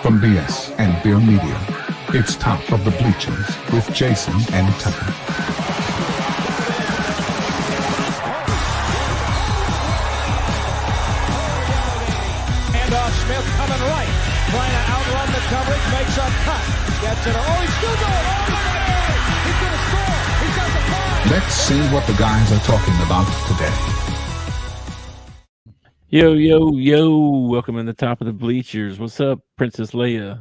From BS and Beer Media, it's Top of the Bleachers with Jason and Tucker. Smith coming right, trying to outrun the coverage, makes a cut, gets it. Oh, he's still going. Oh, he's going to score. He's got the five. Let's see what the guys are talking about today. Yo. Welcome in the Top of the Bleachers. What's up, Princess Leia?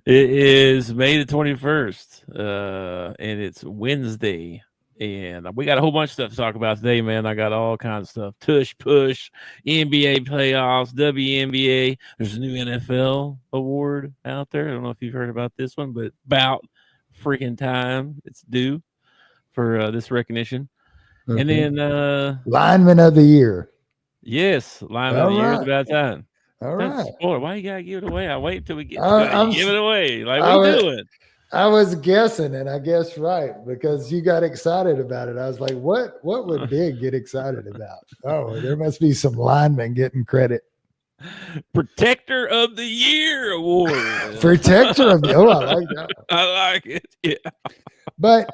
It is May the 21st, and it's Wednesday. And we got a whole bunch of stuff to talk about today, man. I got all kinds of stuff. Tush, push, NBA playoffs, WNBA. There's a new NFL award out there. I don't know if you've heard about this one, but about freaking time it's due for this recognition. Okay. And then Lineman of the Year. Yes, Lineman of the Year is about time. All right. Boy, why you gotta give it away? I wait until we get to give it away. Like, what are you doing? I was guessing, and I guessed right because you got excited about it. I was like, what would Big get excited about? Oh, there must be some linemen getting credit. Protector of the Year award. Protector of the I like that. I like it. Yeah. But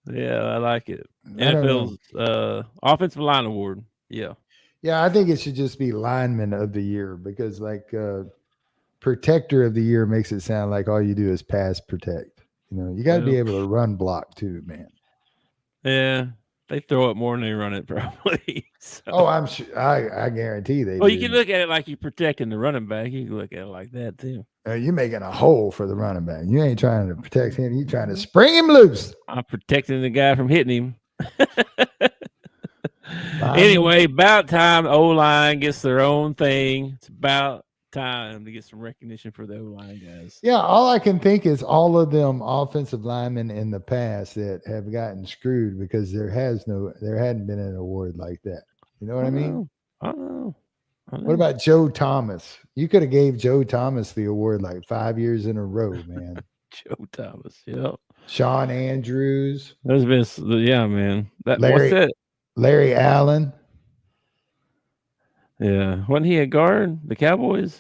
yeah, I like it. NFL's offensive line award. Yeah. Yeah, I think it should just be lineman of the year because Protector of the Year makes it sound like all you do is pass protect. You know, you got to be able to run block too, man. Yeah, they throw it more than they run it, probably. So. Oh, I'm sure. I guarantee they. Well, you can look at it like you're protecting the running back. You can look at it like that too. You're making a hole for the running back. You ain't trying to protect him. You're trying to spring him loose. I'm protecting the guy from hitting him. Anyway, about time the O-line gets their own thing. It's about time to get some recognition for the O-line guys. Yeah, all I can think is all of them offensive linemen in the past that have gotten screwed because there hadn't been an award like that. You know what I mean? I know. What about Joe Thomas? You could have gave Joe Thomas the award like 5 years in a row, man. Joe Thomas, yeah. Sean Andrews. There's been, yeah, man. What's that? Larry Allen. Yeah. Wasn't he a guard? The Cowboys?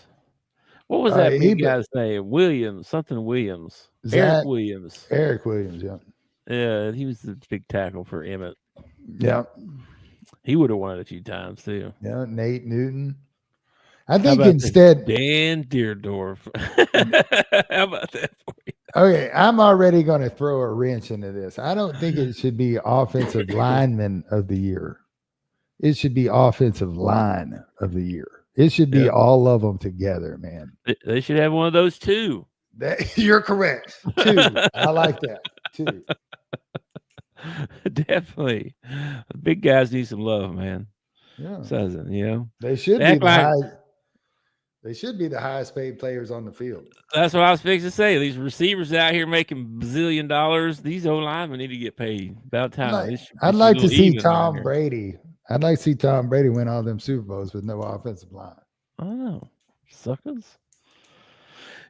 What was that big guy's name? Williams. Eric Williams. Eric Williams, yeah. Yeah, he was the big tackle for Emmett. Yeah. He would have won it a few times, too. Yeah, Nate Newton. I think instead Dan Deerdorf. How about that for you? Okay, I'm already going to throw a wrench into this. I don't think it should be offensive lineman of the year. It should be offensive line of the year. It should be all of them together, man. They should have one of those too. You're correct. Two. I like that. Two. Definitely. The big guys need some love, man. Yeah. They should be they should be the highest paid players on the field. That's what I was fixing to say. These receivers out here making $bazillion dollars. These O-linemen need to get paid. About time. I'd like to see Tom Brady. I'd like to see Tom Brady win all them Super Bowls with no offensive line. Oh, suckers.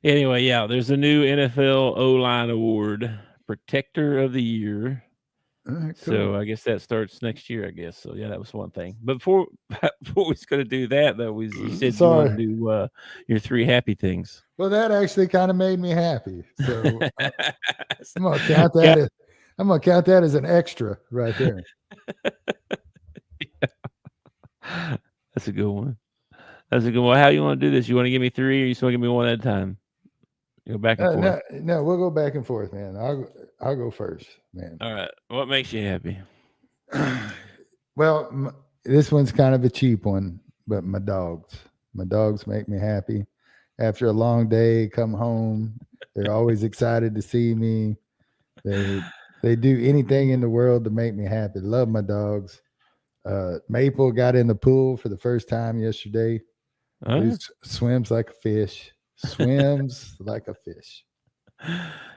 Anyway, yeah, there's a new NFL O-line award, Protector of the Year. Cool. So I guess that starts next year, I guess. So yeah, that was one thing. But before we was going to do that, though, you said you want to do your three happy things. Well, that actually kind of made me happy. So I'm gonna count that. I'm gonna count that as an extra right there. Yeah. That's a good one. How you want to do this? You want to give me three, or you just want to give me one at a time? You go back and forth. No, we'll go back and forth, man. I'll go first, man. All right. What makes you happy? Well, this one's kind of a cheap one, but my dogs make me happy. After a long day, come home. They're always excited to see me. They do anything in the world to make me happy. Love my dogs. Maple got in the pool for the first time yesterday. He swims like a fish. Swims like a fish.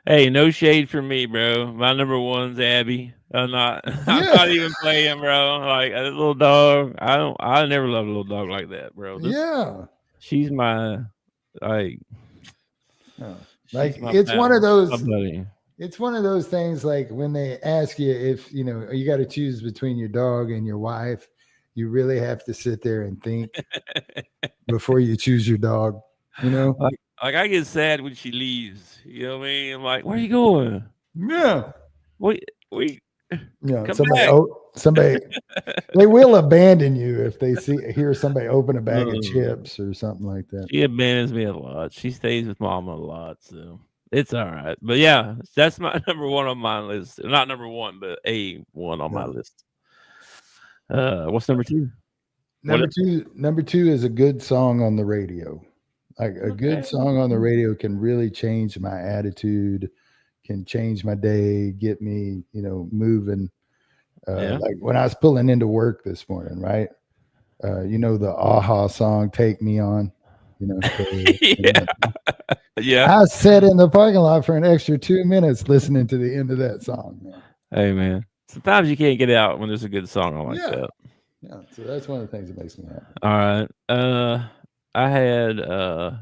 Hey, no shade from me, bro. My number one's Abby. I'm not even playing, bro. Like a little dog. I never loved a little dog like that, bro. She's my it's one of those. It's one of those things like when they ask you if, you got to choose between your dog and your wife, you really have to sit there and think before you choose your dog. You know? Like I get sad when she leaves. You know what I mean? I'm like, where are you going? Yeah. We Yeah. come Somebody. back. Somebody. They will abandon you if they hear somebody open a bag of Mm. chips or something like that. She abandons me a lot. She stays with mama a lot, so it's all right. But yeah, that's my number one on my list. Not number one, but a one on my list. What's number two? Number two is a good song on the radio. Like a good song on the radio can really change my attitude, can change my day, get me, moving. Like when I was pulling into work this morning, right? The Aha song, Take Me On. Yeah. I sat in the parking lot for an extra 2 minutes listening to the end of that song, man. Hey, man. Sometimes you can't get out when there's a good song on like that. Yeah, so that's one of the things that makes me happy. All right. I had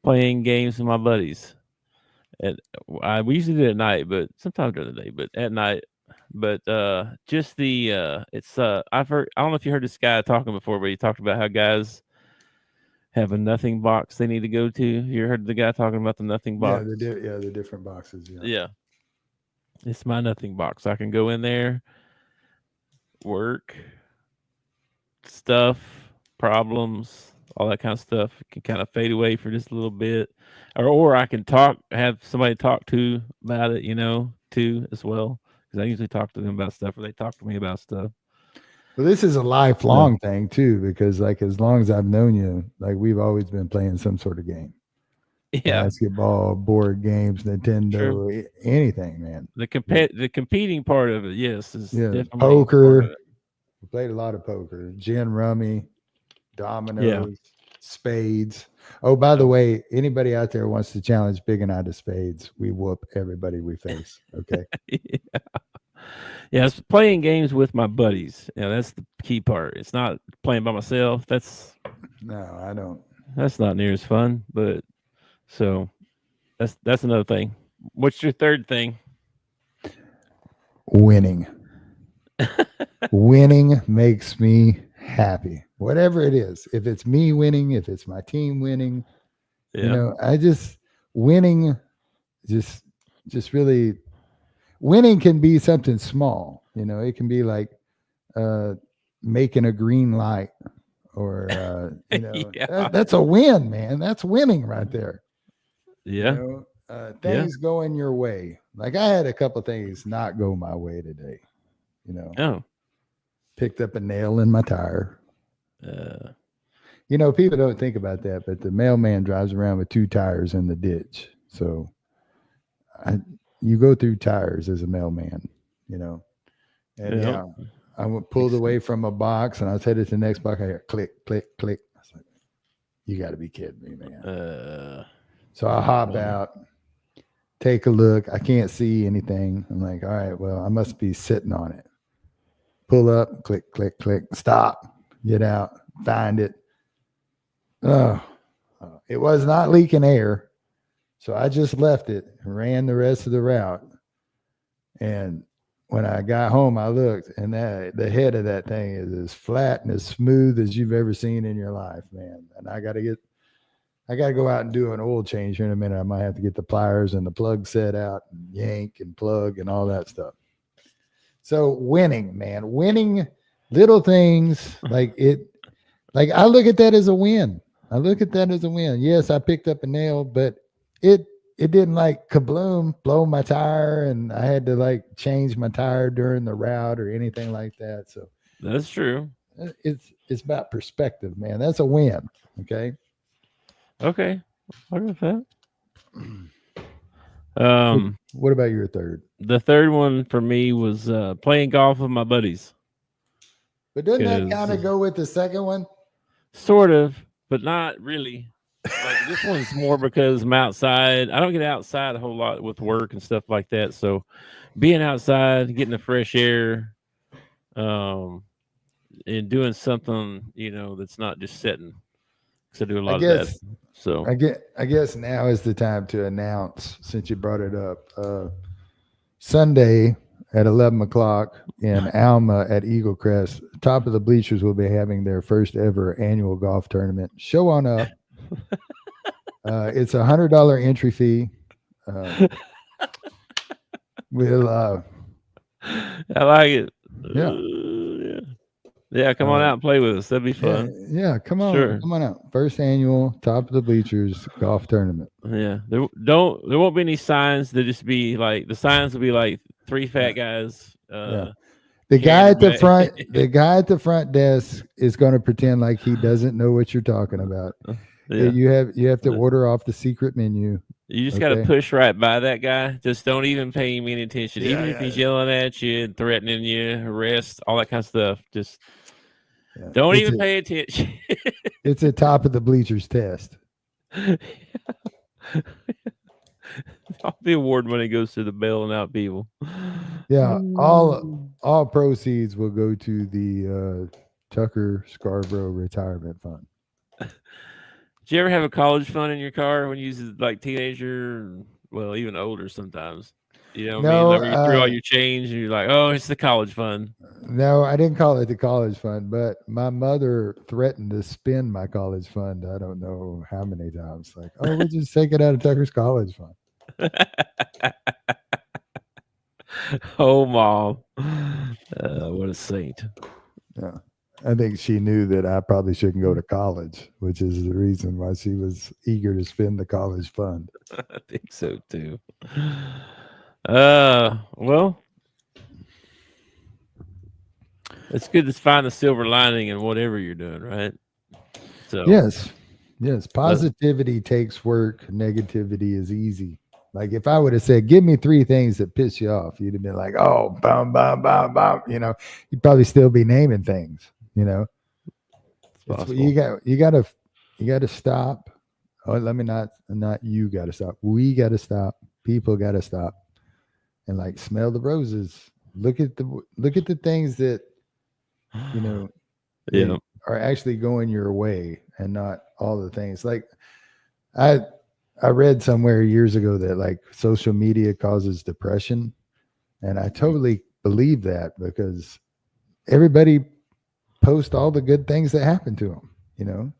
playing games with my buddies. We usually do it at night, but sometimes during the day, but at night. But just it's I've heard, I don't know if you heard this guy talking before, but he talked about how guys have a nothing box they need to go to. You heard the guy talking about the nothing box? Yeah, they're different boxes. Yeah. It's my nothing box. I can go in there, work, stuff, problems, all that kind of stuff. It can kind of fade away for just a little bit. Or I can have somebody talk to about it, too, as well. Because I usually talk to them about stuff, or they talk to me about stuff. Well, this is a lifelong thing too, because like as long as I've known you, like we've always been playing some sort of game. Yeah, basketball, board games, Nintendo, anything, man. The competing part of it, yes, is definitely poker. We played a lot of poker, gin rummy, dominoes, spades. Oh, by the way, anybody out there wants to challenge Big and I to spades, we whoop everybody we face. Okay. Yeah, it's playing games with my buddies. That's the key part. It's not playing by myself. No, I don't. That's not near as fun. But so that's another thing. What's your third thing? Winning. Winning makes me happy. Whatever it is. If it's me winning, if it's my team winning, winning just really. Winning can be something small, it can be like making a green light or, that's a win, man. That's winning right there. Yeah. Things going your way. Like I had a couple things not go my way today, picked up a nail in my tire. People don't think about that, but the mailman drives around with 2 tires in the ditch. So you go through tires as a mailman, and I pulled away from a box and I was headed to the next box. I hear click, click, click. I was like, you got to be kidding me, man. So I hop out, take a look. I can't see anything. I'm like, all right, well, I must be sitting on it. Pull up, click, click, click, stop, get out, find it. It was not leaking air. So I just left it and ran the rest of the route. And when I got home, I looked, and the head of that thing is as flat and as smooth as you've ever seen in your life, man. And I got to go out and do an oil change here in a minute. I might have to get the pliers and the plug set out and yank and plug and all that stuff. So winning, man, winning little things like I look at that as a win. Yes, I picked up a nail, but it didn't like kabloom, blow my tire, and I had to like change my tire during the route or anything like that. So that's true. It's about perspective, man. That's a win. Okay. I'll go with that. What about your third? The third one for me was playing golf with my buddies. But doesn't that kind of go with the second one? Sort of, but not really. Like this one's more because I'm outside. I don't get outside a whole lot with work and stuff like that. So being outside, getting the fresh air, and doing something, that's not just sitting. Because I do a lot of that. So I guess now is the time to announce, since you brought it up. Sunday, at 11 o'clock in Alma at Eagle Crest. Top of the Bleachers will be having their first ever annual golf tournament. Show on up. It's $100 entry fee. We'll I like it. Yeah. Yeah, come on out and play with us. That'd be fun. Yeah, come on. Sure. Come on out. First annual Top of the Bleachers golf tournament. Yeah. There won't be any signs. There just be like the signs will be like 3 fat guys. The guy at the front desk is going to pretend like he doesn't know what you're talking about. Yeah. You have to order off the secret menu. You just got to push right by that guy. Just don't even pay him any attention. Even if he's yelling at you and threatening you, arrest, all that kind of stuff. Just don't even pay attention. It's a Top of the Bleachers test. The award money goes to the bailing out people. Yeah, all proceeds will go to the Tucker Scarborough Retirement Fund. Did you ever have a college fund in your car when you was like teenager? Well, even older sometimes. You know what I mean? Like where you threw all your change and you're like, oh, it's the college fund. No, I didn't call it the college fund, but my mother threatened to spend my college fund. I don't know how many times. Like, oh, we'll just take it out of Tucker's college fund. Oh, Mom. What a saint. Yeah. I think she knew that I probably shouldn't go to college, which is the reason why she was eager to spend the college fund. I think so too. Well, it's good to find the silver lining in whatever you're doing, right? So yes. Positivity takes work. Negativity is easy. Like if I would have said, give me 3 things that piss you off, you'd have been like, oh, bum, bum, bum, bum. You know, you'd probably still be naming things, you know. You got to stop. Oh, let me not you got to stop. We got to stop. People got to stop and like smell the roses. Look at the things that, you know, are actually going your way and not all the things. Like I read somewhere years ago that like social media causes depression. And I totally believe that because everybody posts all the good things that happen to them, you know?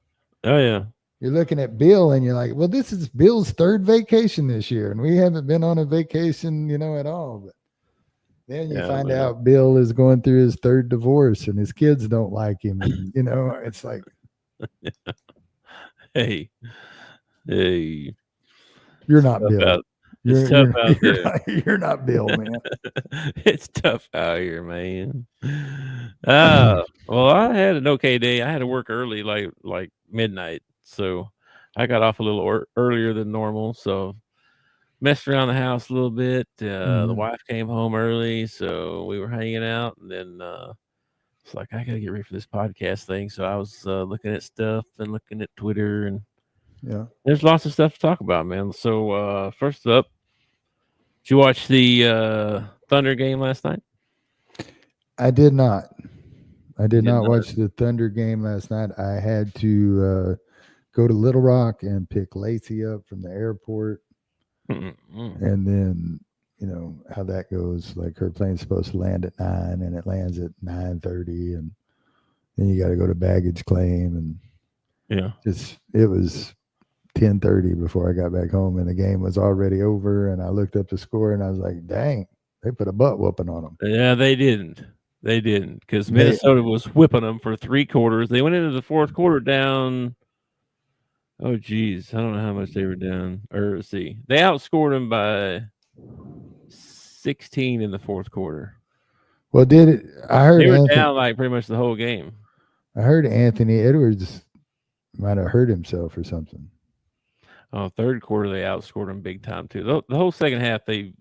Oh yeah. You're looking at Bill and you're like, well, this is Bill's 3rd vacation this year. And we haven't been on a vacation, you know, at all. But then you find out Bill is going through his 3rd divorce and his kids don't like him. And, you know, it's like, Hey, you're not Bill. It's tough out there. You're not Bill, man. It's tough out here, man. Well, I had an okay day. I had to work early, like midnight. So I got off a little earlier than normal. So messed around the house a little bit. The wife came home early, so we were hanging out. And then it's like, I got to get ready for this podcast thing. So I was looking at stuff and looking at Twitter. And there's lots of stuff to talk about, man. So first up, did you watch the Thunder game last night? I did not. I did not watch the Thunder game last night. I had to go to Little Rock and pick Lacey up from the airport. And then, you know, how that goes. Like her plane's supposed to land at 9 and it lands at 9:30. And then you got to go to baggage claim. And it was 10:30 before I got back home and the game was already over. And I looked up the score and I was like, dang, they put a butt whooping on them. Yeah, they didn't. They didn't because Minnesota was whipping them for 3 quarters. They went into the 4th quarter down. Oh, geez. I don't know how much they were down. Or let's see. They outscored them by 16 in the 4th quarter. Well, I heard they were down like pretty much the whole game. I heard Anthony Edwards might have hurt himself or something. Oh, 3rd quarter they outscored them big time too. The whole second half they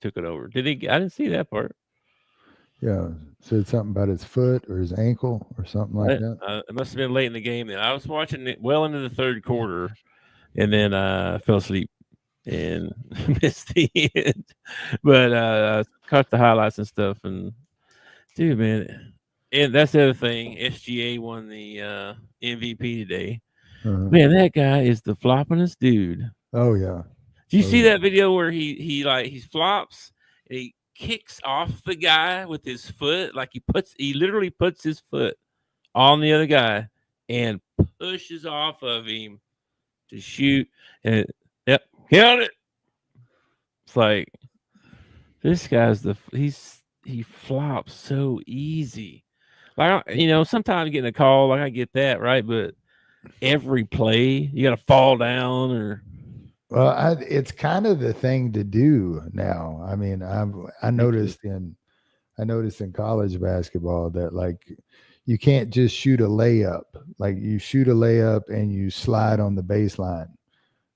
took it over. Did he? I didn't see that part. Yeah, said something about his foot or his ankle or something like that. It must have been late in the game. Then I was watching it well into the 3rd quarter, and then fell asleep and missed the end. But I caught the highlights and stuff. And dude, man, and that's the other thing. SGA won the MVP today. Man, that guy is the floppingest dude. Oh yeah. Do you see that video where he flops and he kicks off the guy with his foot. Like he literally puts his foot on the other guy and pushes off of him to shoot. And yep, count it. It's like this guy's he flops so easy. Like, sometimes getting a call, like I get that, right? But every play you got to fall down or. Well, it's kind of the thing to do now. I mean, I noticed in college basketball that like you can't just shoot a layup. Like you shoot a layup and you slide on the baseline,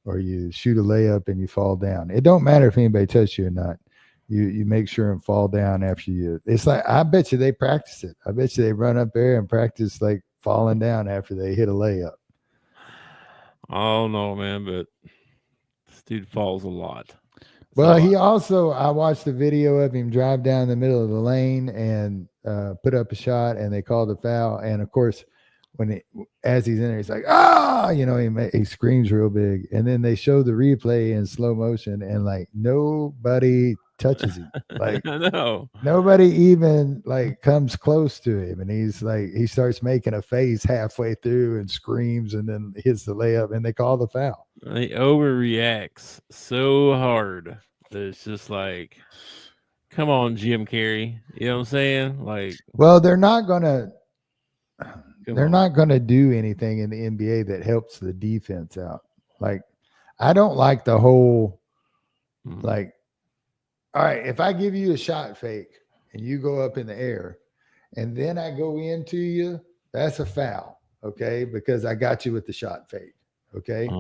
or you shoot a layup and you fall down. It don't matter if anybody touches you or not. You make sure and fall down after you. It's like I bet you they practice it. I bet you they run up there and practice like falling down after they hit a layup. Oh no, man, but this dude falls a lot. Well, I watched a video of him drive down the middle of the lane and put up a shot, and they called a foul. And of course, as he's in there, he's like, he screams real big. And then they show the replay in slow motion, and like nobody touches him. Like no, nobody even like comes close to him. And he's like, he starts making a face halfway through and screams, and then hits the layup, and they call the foul. He overreacts so hard that it's just like, come on, Jim Carrey. You know what I'm saying? Like, well, they're not gonna do anything in the NBA that helps the defense out. Like, I don't like the whole like, all right, if I give you a shot fake and you go up in the air and then I go into you, that's a foul, okay? Because I got you with the shot fake, okay?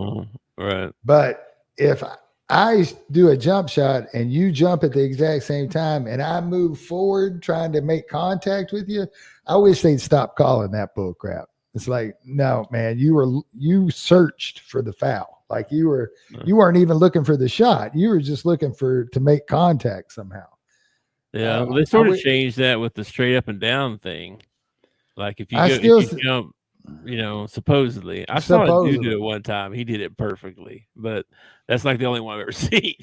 Right. But if I do a jump shot and you jump at the exact same time and I move forward trying to make contact with you, I wish they'd stop calling that bull crap. It's like, no, man, you searched for the foul. Like you weren't even looking for the shot. You were just looking to make contact somehow. Yeah, they sort of changed that with the straight up and down thing. Like if you jump, supposedly. I saw a dude do it one time. He did it perfectly, but that's like the only one I've ever seen.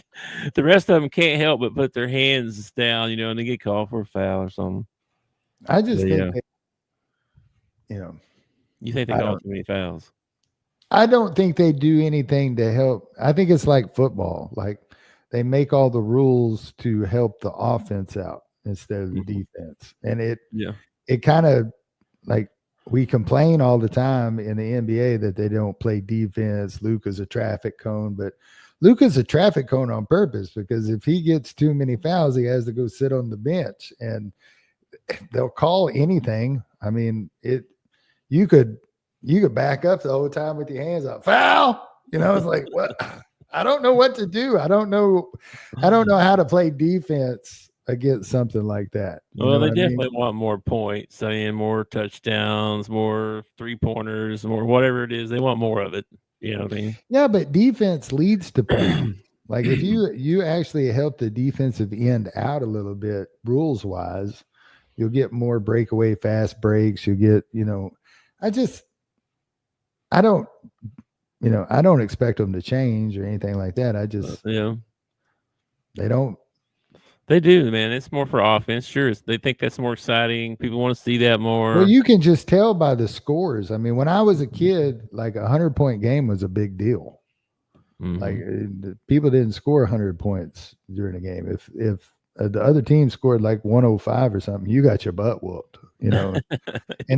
The rest of them can't help but put their hands down, and they get called for a foul or something. I just think, you think they call too many fouls? I don't think they do anything to help. I think it's like football. Like they make all the rules to help the offense out instead of the defense. And it kind of like we complain all the time in the NBA that they don't play defense. Luka's a traffic cone, but Luka's a traffic cone on purpose because if he gets too many fouls, he has to go sit on the bench and they'll call anything. I mean, you could back up the whole time with your hands up. Foul! It's like, what? I don't know what to do. I don't know how to play defense against something like that. Well, they definitely want more points. I mean, more touchdowns, more 3-pointers, more whatever it is. They want more of it. You know what I mean? Yeah, but defense leads to points. Like if you actually help the defensive end out a little bit, rules wise, you'll get more breakaway fast breaks. You'll get, I don't expect them to change or anything like that. I just, they don't. They do, man. It's more for offense. Sure. They think that's more exciting. People want to see that more. Well, you can just tell by the scores. I mean, when I was a kid, like 100-point game was a big deal. Like people didn't score 100 points during a game. If the other team scored like 105 or something, you got your butt whooped, and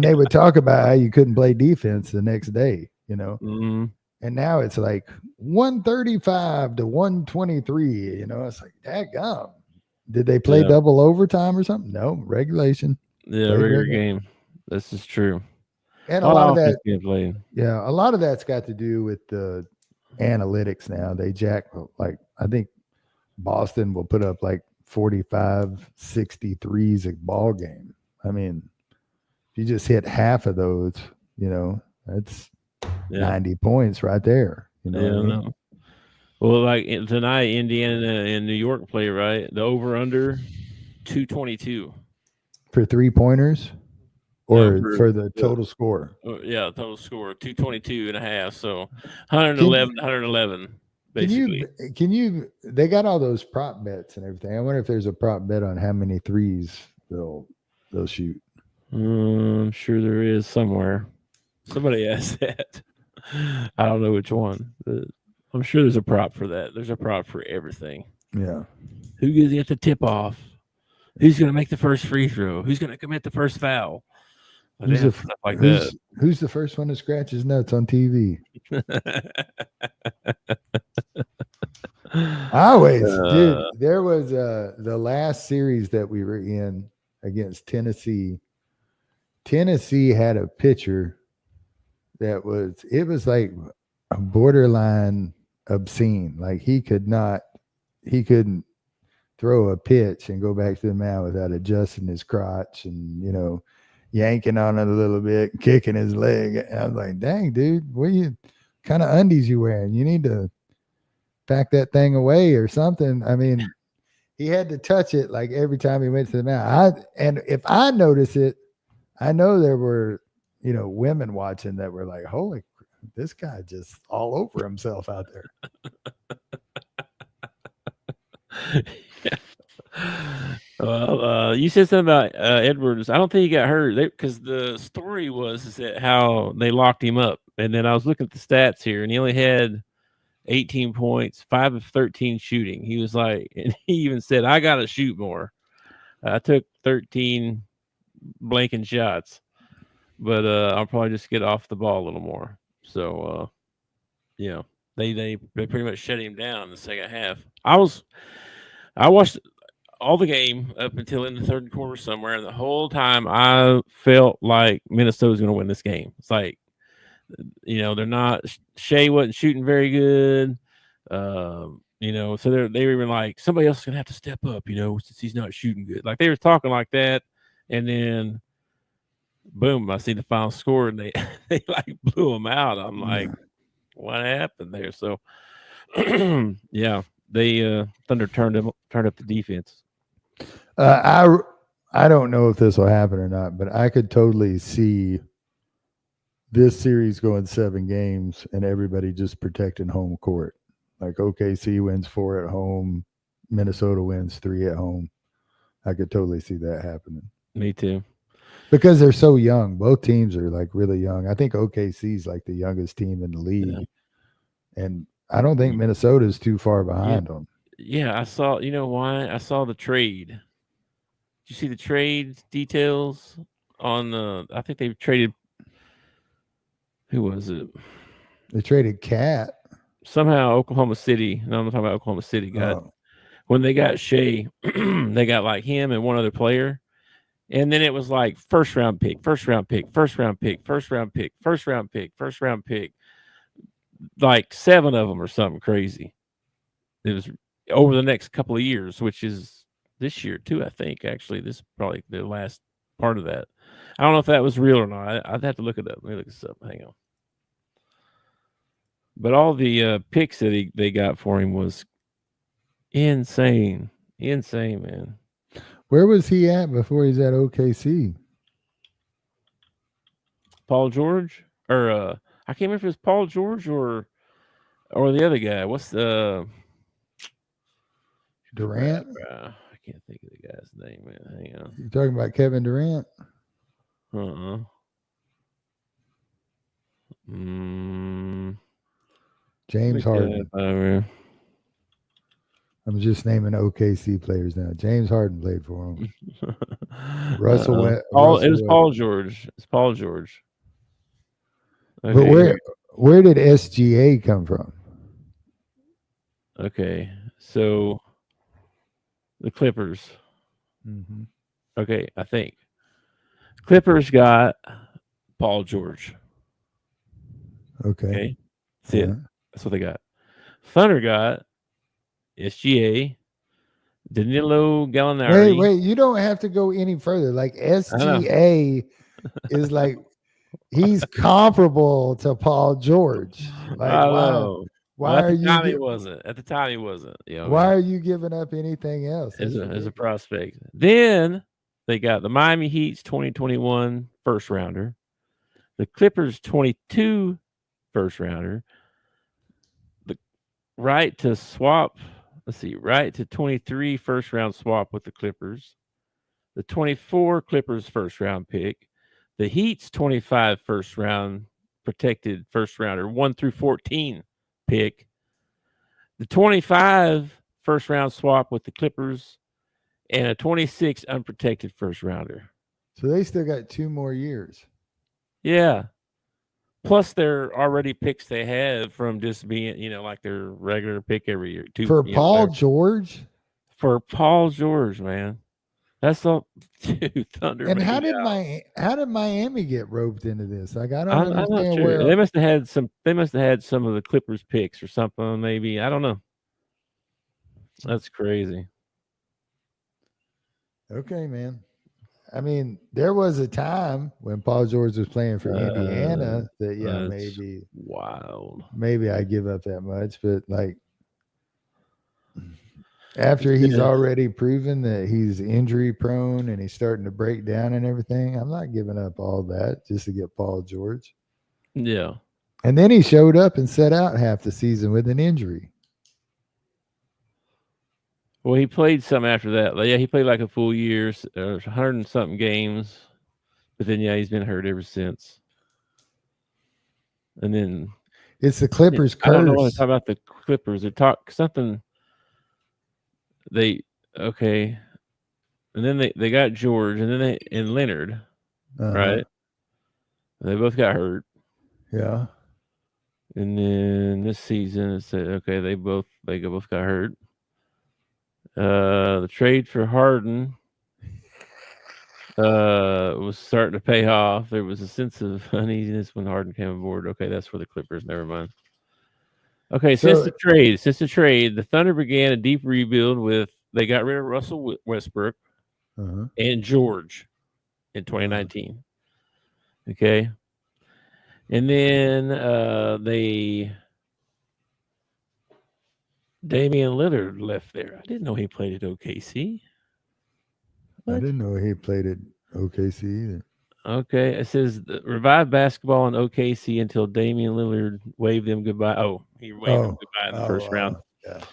they would talk about how you couldn't play defense the next day, and now it's like 135 to 123, it's like, dadgum. Did they play double overtime or something? No, regulation. Yeah, regular game. This is true. And a lot of that, a lot of that's got to do with the analytics now. They jack, like, I think Boston will put up like 45, 63s a ball game. I mean, if you just hit half of those, that's 90 points right there. What I mean? Well, like tonight, Indiana and New York play, right? The over-under 222 for 3-pointers, or for the total score. Yeah, total score 222.5. So 111, 111. basically. They got all those prop bets and everything. I wonder if there's a prop bet on how many threes they'll shoot. I'm sure there is somewhere. Somebody asked that. I don't know which one. But I'm sure there's a prop for that. There's a prop for everything. Yeah. Who gets the tip off? Who's going to make the first free throw? Who's going to commit the first foul? Stuff like that. Who's the first one to scratch his nuts on TV? Dude, there was the last series that we were in against Tennessee. Tennessee had a pitcher that was like a borderline obscene. Like he couldn't throw a pitch and go back to the mound without adjusting his crotch and, yanking on it a little bit, kicking his leg. And I was like, dang, dude, what kind of undies you wearing? You need to pack that thing away or something. I mean, he had to touch it like every time he went to the mound. And if I notice it, I know there were, women watching that were like, holy, this guy just all over himself out there. Yeah. Well, you said something about Edwards. I don't think he got hurt because the story is that how they locked him up. And then I was looking at the stats here, and he only had 18 points, 5 of 13 shooting. He was like, and he even said, I got to shoot more. I took 13 blanking shots, but I'll probably just get off the ball a little more. So, they pretty much shut him down in the second half. I watched all the game up until in the third quarter somewhere, and the whole time I felt like Minnesota's going to win this game. It's like, they're not. Shea wasn't shooting very good, so they were even like somebody else is going to have to step up, since he's not shooting good. Like they were talking like that, and then boom, I see the final score, and they like blew them out. I'm like, what happened there? So, yeah. They Thunder turned up the defense. I don't know if this will happen or not, but I could totally see this series going 7 games and everybody just protecting home court. Like OKC wins 4 at home, Minnesota wins 3 at home. I could totally see that happening. Me too. Because they're so young. Both teams are like really young. I think OKC is like the youngest team in the league. Yeah. And I don't think Minnesota is too far behind them. Yeah, I saw, why? I saw the trade. Did you see the trade details on I think they traded, who was it? They traded Cat. Somehow Oklahoma City, no, I'm talking about Oklahoma City, when they got Shea, they got like him and one other player. And then it was like first round pick. Like 7 of them or something crazy. It was over the next couple of years, which is this year too, I think. Actually, this is probably the last part of that. I don't know if that was real or not. I'd have to look it up. Let me look this up. Hang on. But all the picks that they got for him was insane. Insane, man. Where was he at before he's at OKC? Paul George? Or I can't remember if it was Paul George or the other guy. What's the Durant? I can't think of the guy's name, man. Hang on. You talking about Kevin Durant? James Harden. I'm just naming OKC players now. James Harden played for him. It was Paul George. It's Paul George. Okay. But where did SGA come from? Okay, so the Clippers. Mm-hmm. Okay, I think Clippers got Paul George. Okay. That's it. That's what they got. Thunder got SGA, Danilo Gallinari. Wait, you don't have to go any further. Like SGA is like he's comparable to Paul George. Like why are you? At the time he wasn't. Why are you giving up anything else? As a prospect? Then they got the Miami Heat's 2021 first rounder, the Clippers 22 first rounder, right to swap. Let's see, right to 23 first round swap with the Clippers. The 24 Clippers first round pick. The Heat's 25 first round protected first rounder, 1 through 14 pick. The 25 first round swap with the Clippers, and a 26 unprotected first rounder. So they still got 2 more years. Yeah. Plus their already picks they have from just being, like their regular pick every year. For Paul George? For Paul George, man. That's all. Dude, Thunder. And how did Miami get roped into this? Like, I don't I'm not understand sure. where They must have had some. They must have had some of the Clippers picks or something. Maybe, I don't know. That's crazy. Okay, man. I mean, there was a time when Paul George was playing for Indiana that maybe wild. Maybe I give up that much, but like after he's already proven that he's injury prone and he's starting to break down and everything, I'm not giving up all that just to get Paul George. Yeah. And then he showed up and set out half the season with an injury. Well, he played some after that. Yeah, he played like a full year, 100 and something games. But then, he's been hurt ever since. And then it's the Clippers' curse. I don't know what to talk about the Clippers. They talk something. Okay. And then they got George and then and Leonard, right? They both got hurt. Yeah. And then this season it said, okay, they both got hurt. The trade for Harden was starting to pay off. There was a sense of uneasiness when Harden came aboard. Okay, that's for the Clippers. Never mind. Okay, since the trade, the Thunder began a deep rebuild with they got rid of Russell Westbrook and George in 2019. Okay. And then Damian Lillard left there. I didn't know he played at OKC. What? I didn't know he played at OKC either. Okay, it says revive basketball in OKC until Damian Lillard waved them goodbye. Oh, he waved them goodbye in the first round. Yeah.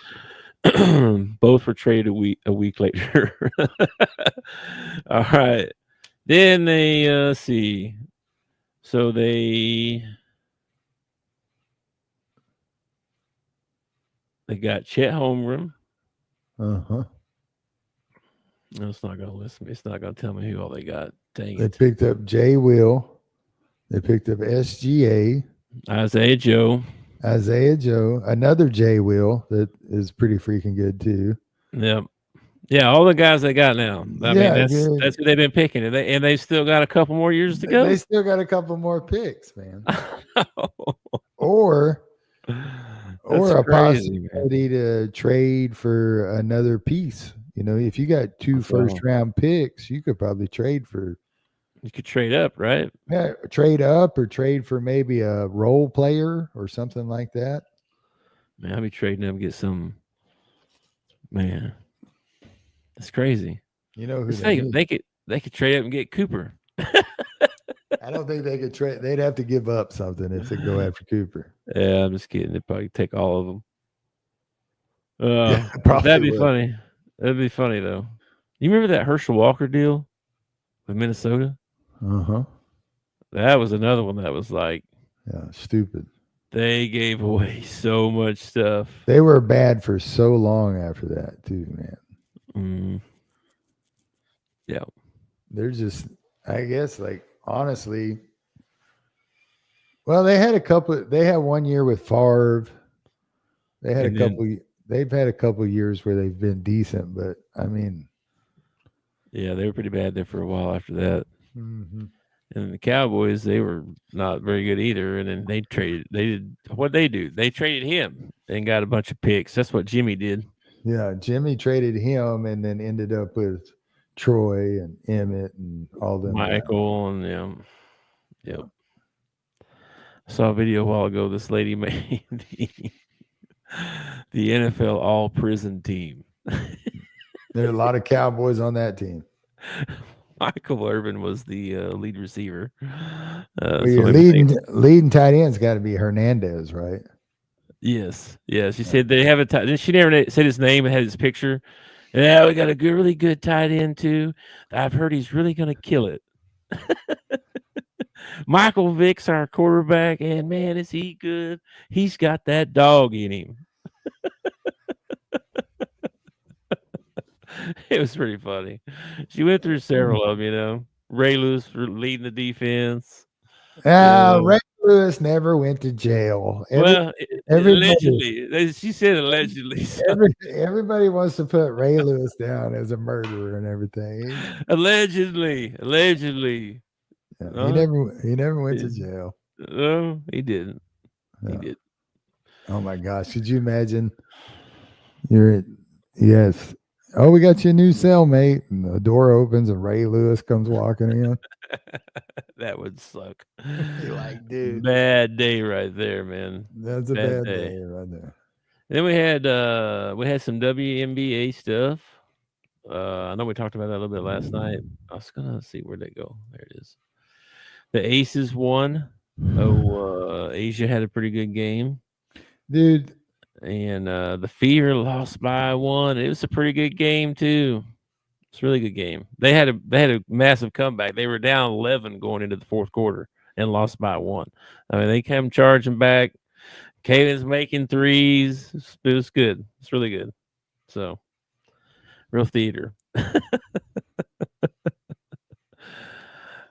Both were traded a week later. All right. Then they see. So they got Chet Holmgren. No, it's not going to listen. It's not going to tell me who all they got. Dang it. They picked up Jay Will. They picked up SGA. Isaiah Joe. Another Jay Will that is pretty freaking good too. Yep. Yeah, all the guys they got now. I mean, that's who they've been picking. And they still got a couple more years to go. They still got a couple more picks, man. or a possibility to trade for another piece. If you got 2 first-round picks, you could probably trade for. You could trade up, right? Yeah, trade up or trade for maybe a role player or something like that. Man, I'll be trading up and get some. Man, that's crazy. You know who they could trade up and get Cooper. I don't think they could trade. They'd have to give up something if they go after Cooper. Yeah, I'm just kidding. They'd probably take all of them. That'd be funny. That'd be funny though. You remember that Herschel Walker deal with Minnesota? That was another one that was like, stupid. They gave away so much stuff. They were bad for so long after that too, man. Yeah. They're just, I guess, like, honestly, well, they had 1 year with Favre. They've had a couple years where they've been decent, but I mean, yeah, they were pretty bad there for a while after that. And the Cowboys, they were not very good either. And then they did what they do. They traded him and got a bunch of picks. That's what Jimmy did. Yeah, Jimmy traded him and then ended up with Troy and Emmett and all them. Michael and them. Yep. I saw a video a while ago. This lady made the NFL all prison team. There are a lot of Cowboys on that team. Michael Irvin was the lead receiver. Your leading tight end's got to be Hernandez, right? Yes. Yeah. She said they have a tight. She never said his name and had his picture. Yeah, we got a good, really good tight end too. I've heard he's really going to kill it. Michael Vick's our quarterback, and man, is he good? He's got that dog in him. It was pretty funny. She went through several of them, Ray Lewis leading the defense. Ray Lewis never went to jail. Allegedly. She said allegedly. Everybody wants to put Ray Lewis down as a murderer and everything. Allegedly. Yeah, he never went to jail. No, he didn't. He did. Oh my gosh. Could you imagine? Yes. Oh, we got you a new cellmate. And the door opens and Ray Lewis comes walking in. That would suck. You're like, dude. Bad day right there, man. That's a bad day right there. Then we had some WNBA stuff. I know we talked about that a little bit last night. I was gonna see where'd they go. There it is. The Aces won. Asia had a pretty good game, dude. And the Fever lost by 1. It was a pretty good game too. It's a really good game. They had a massive comeback. They were down 11 going into the fourth quarter and lost by 1. I mean, they came charging back. Caden's making threes. It was good. It's really good. So, real theater.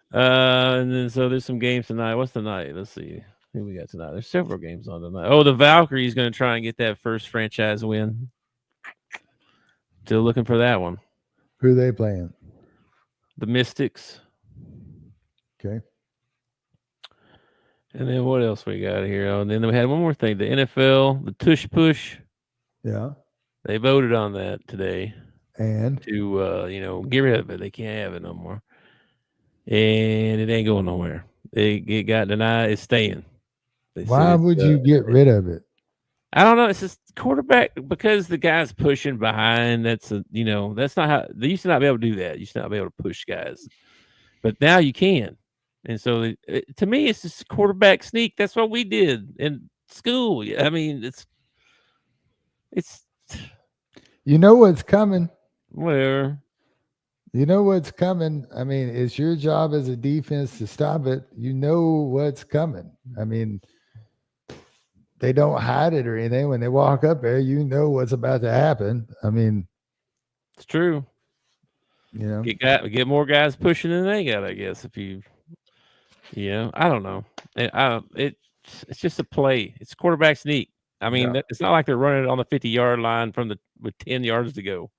And then so there's some games tonight. What's tonight? Let's see. Who we got tonight? There's several games on tonight. Oh, the Valkyrie's going to try and get that first franchise win. Still looking for that one. Who are they playing? The Mystics. Okay. And then what else we got here? Oh, and then we had one more thing. The NFL, the Tush Push. Yeah. They voted on that today. And to get rid of it. They can't have it no more. And it ain't going nowhere. It got denied. It's staying. Why would you get rid of it? I don't know. It's just quarterback because the guy's pushing behind. That's not how they used to not be able to do that. You used to not be able to push guys, but now you can. And so to me, it's just quarterback sneak. That's what we did in school. I mean, it's. You know what's coming. Whatever. You know what's coming. I mean, it's your job as a defense to stop it. You know what's coming. I mean, they don't hide it or anything. When they walk up there, you know what's about to happen. I mean, it's true. Get more guys pushing than they got, I guess. If I don't know. It's just a play. It's quarterback sneak. I mean, It's not like they're running it on the 50-yard line with 10 yards to go.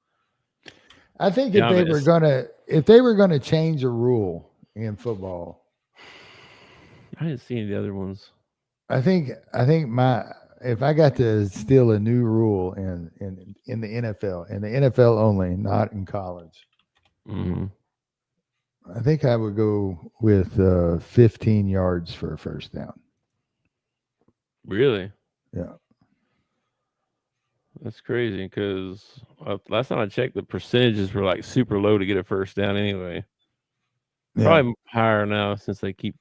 I think if they were gonna change a rule in football, I didn't see any of the other ones. I think if I got to steal a new rule in the NFL, and the NFL only, not in college, I think I would go with 15 yards for a first down. Really? Yeah. That's crazy because last time I checked, the percentages were like super low to get a first down anyway. Yeah. Probably higher now since they keep,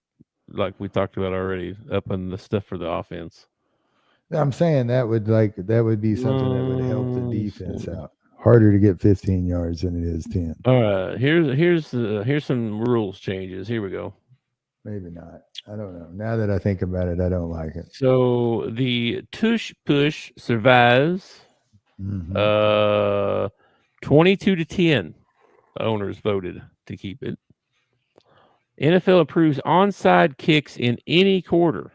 like we talked about already, upping the stuff for the offense. I'm saying that would be something that would help the defense out. Harder to get 15 yards than it is 10. All right, here's some rules changes. Here we go. Maybe not. I don't know. Now that I think about it, I don't like it. So the Tush Push survives. 22-10 owners voted to keep it. NFL approves onside kicks in any quarter.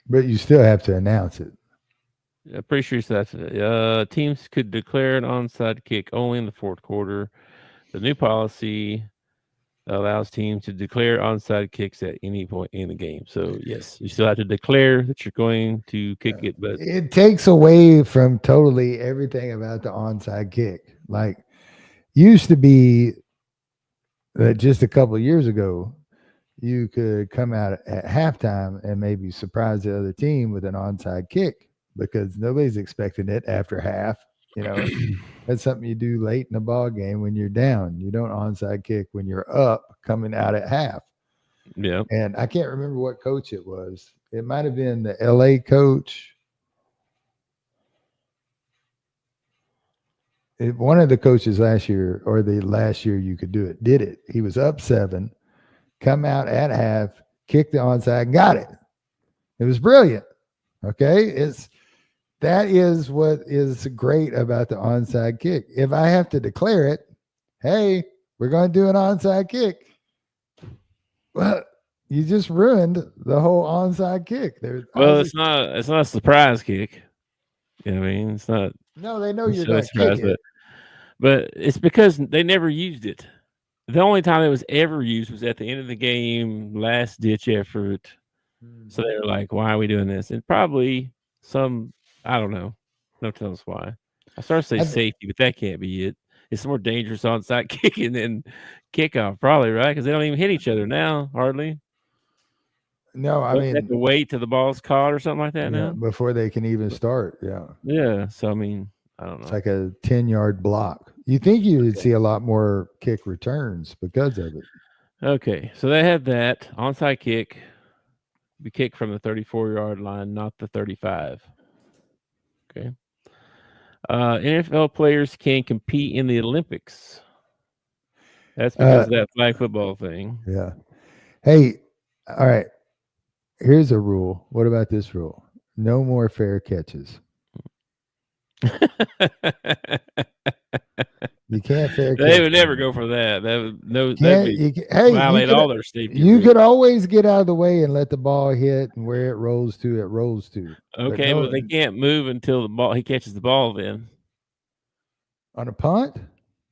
But you still have to announce it. I'm pretty sure that's it. Teams could declare an onside kick only in the fourth quarter. The new policy allows teams to declare onside kicks at any point in the game. So, yes, you still have to declare that you're going to kick it. But it takes away from totally everything about the onside kick. Like, used to be that just a couple of years ago, you could come out at halftime and maybe surprise the other team with an onside kick because nobody's expecting it after half. That's something you do late in the ball game when you're down. You don't onside kick when you're up coming out at half. Yeah. And I can't remember what coach it was. It might have been the LA coach. One of the coaches last year or the last year you could do it, did it. He was up 7, come out at half, kick the onside, got it. It was brilliant. Okay. That is what is great about the onside kick. If I have to declare it, hey, we're going to do an onside kick. Well, you just ruined the whole onside kick. It's not a surprise kick. You know what I mean? It's not. No, they know you're going to kick it. But it's because they never used it. The only time it was ever used was at the end of the game, last ditch effort. So they were like, why are we doing this? And probably I don't know. No telling us why. I started to say safety, but that can't be it. It's more dangerous onside kicking than kickoff, probably, right? Because they don't even hit each other now, hardly. No, I mean, they have to wait till the ball's caught or something like that now before they can even start. Yeah. Yeah. So I mean, I don't know. It's like a 10-yard block. You think you would see a lot more kick returns because of it. Okay, so they had that onside kick. Be kicked from the 34-yard line, not the 35. Okay. NFL players can compete in the Olympics. That's because of that flag football thing. Yeah. Hey, all right. Here's a rule. What about this rule? No more fair catches. You can't fair catch. They would never go for that. Violate all their safety. You could always get out of the way and let the ball hit, and where it rolls to, it rolls to. Okay, but they can't move until he catches the ball then. On a punt?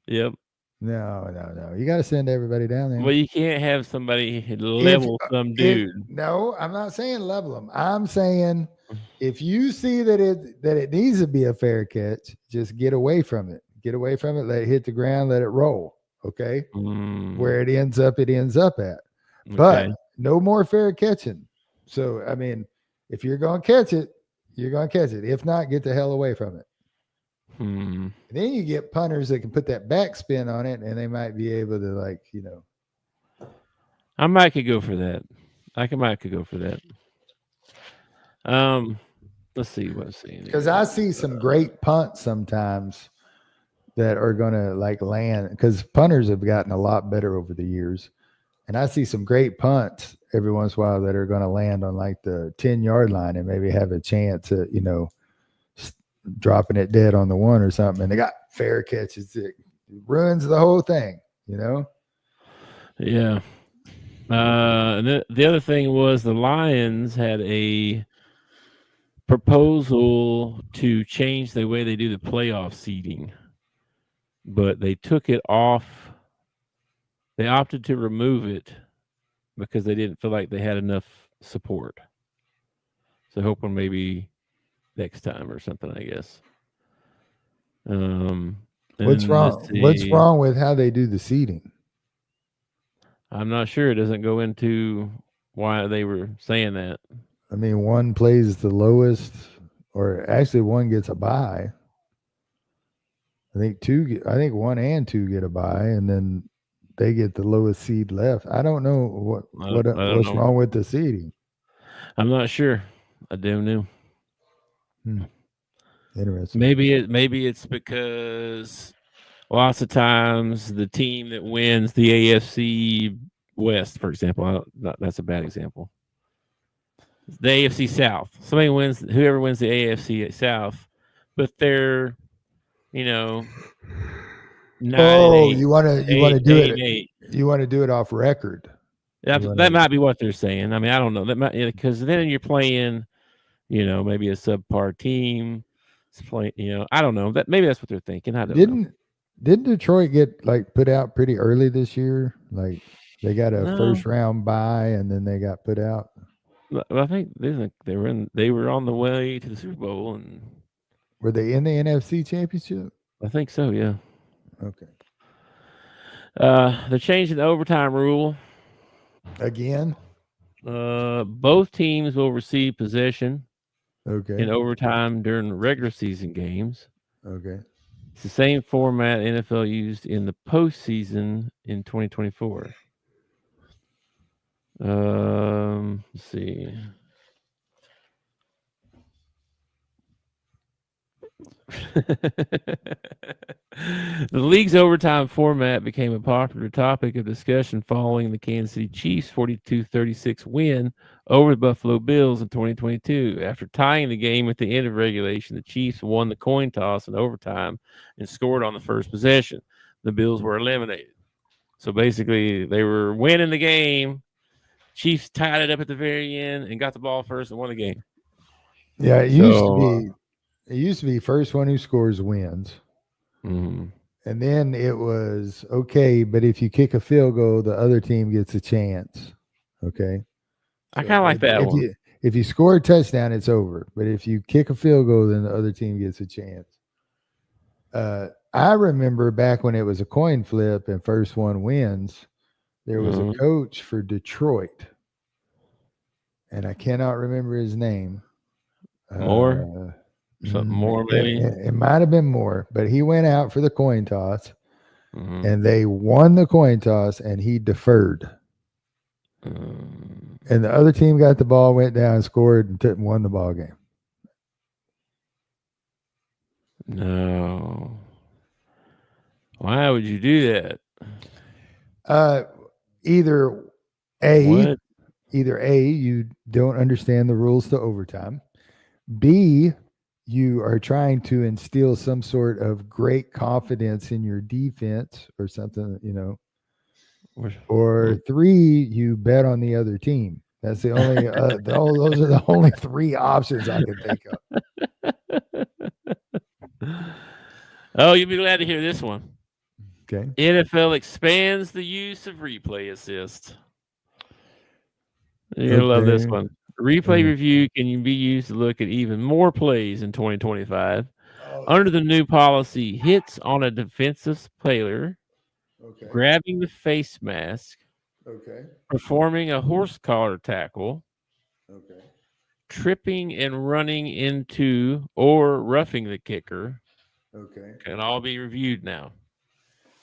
Yep. No. You got to send everybody down there. Well, you can't have somebody level some dude. No, I'm not saying level them. I'm saying if you see that it needs to be a fair catch, just get away from it. Get away from it. Let it hit the ground. Let it roll. Okay. Where it ends up at. Okay. But no more fair catching. So, I mean, if you're going to catch it, you're going to catch it. If not, get the hell away from it. And then you get punters that can put that backspin on it, and they might be able to, I might could go for that. Might could go for that. Let's see what's saying. Because I see some great punts sometimes that are going to land, because punters have gotten a lot better over the years. And I see some great punts every once in a while that are going to land on the 10-yard line and maybe have a chance at, dropping it dead on the 1 or something. And they got fair catches. It ruins the whole thing, Yeah. The other thing was the Lions had a proposal to change the way they do the playoff seeding, but they took it off. They opted to remove it because they didn't feel like they had enough support. So hoping maybe next time or something, I guess. What's wrong? What's wrong with how they do the seeding? I'm not sure. It doesn't go into why they were saying that. I mean, one plays the lowest, or actually one gets a bye. I think 1 and 2 get a bye, and then they get the lowest seed left. I don't know what's wrong with the seeding. I'm not sure. I don't know. Interesting. Maybe it's because lots of times the team that wins the AFC West, for example, that's a bad example. The AFC South. Whoever wins the AFC South, but they're, 9 you want to do it. 8. You want to do it off record. That might be what they're saying. I mean, I don't know. That might, because then you're playing, maybe a subpar team. It's playing, I don't know. Maybe that's what they're thinking. I don't know. Didn't Detroit get put out pretty early this year? They got a first round bye and then they got put out. Well, I think they were on the way to the Super Bowl, and were they in the NFC Championship? I think so. Yeah. Okay. They're changing the overtime rule again. Both teams will receive possession. Okay. In overtime during regular season games. Okay. It's the same format NFL used in the postseason in 2024. Let's see. The league's overtime format became a popular topic of discussion following the Kansas City Chiefs' 42-36 win over the Buffalo Bills in 2022. After tying the game at the end of regulation, the Chiefs won the coin toss in overtime and scored on the first possession. The Bills were eliminated. So basically, they were winning the game. Chiefs tied it up at the very end and got the ball first and won the game. Yeah, it So, used to be. It used to be first one who scores wins. mhm. And then it was okay, but if you kick a field goal, the other team gets a chance. Okay. I kind of like that if one. if you score a touchdown, it's over. But if you kick a field goal, then the other team gets a chance. I remember back when it was a coin flip and first one wins, there was a coach for Detroit, and I cannot remember his name. More? Something more, maybe? It might have been more, but he went out for the coin toss, Mhm. and they won the coin toss, and he deferred. And the other team got the ball, went down, scored, and won the ball game. No. Why would you do that? Either A, you don't understand the rules to overtime. B, you are trying to instill some sort of great confidence in your defense or something, Or 3, you bet on the other team. That's the only. Those are the only 3 options I can think of. Oh, you'll be glad to hear this one. Okay. NFL expands the use of replay assist. You're gonna love this one. Replay review can be used to look at even more plays in 2025. Under the new policy, hits on a defensive player, grabbing the face mask, performing a horse collar tackle, tripping and running into or roughing the kicker, can all be reviewed now.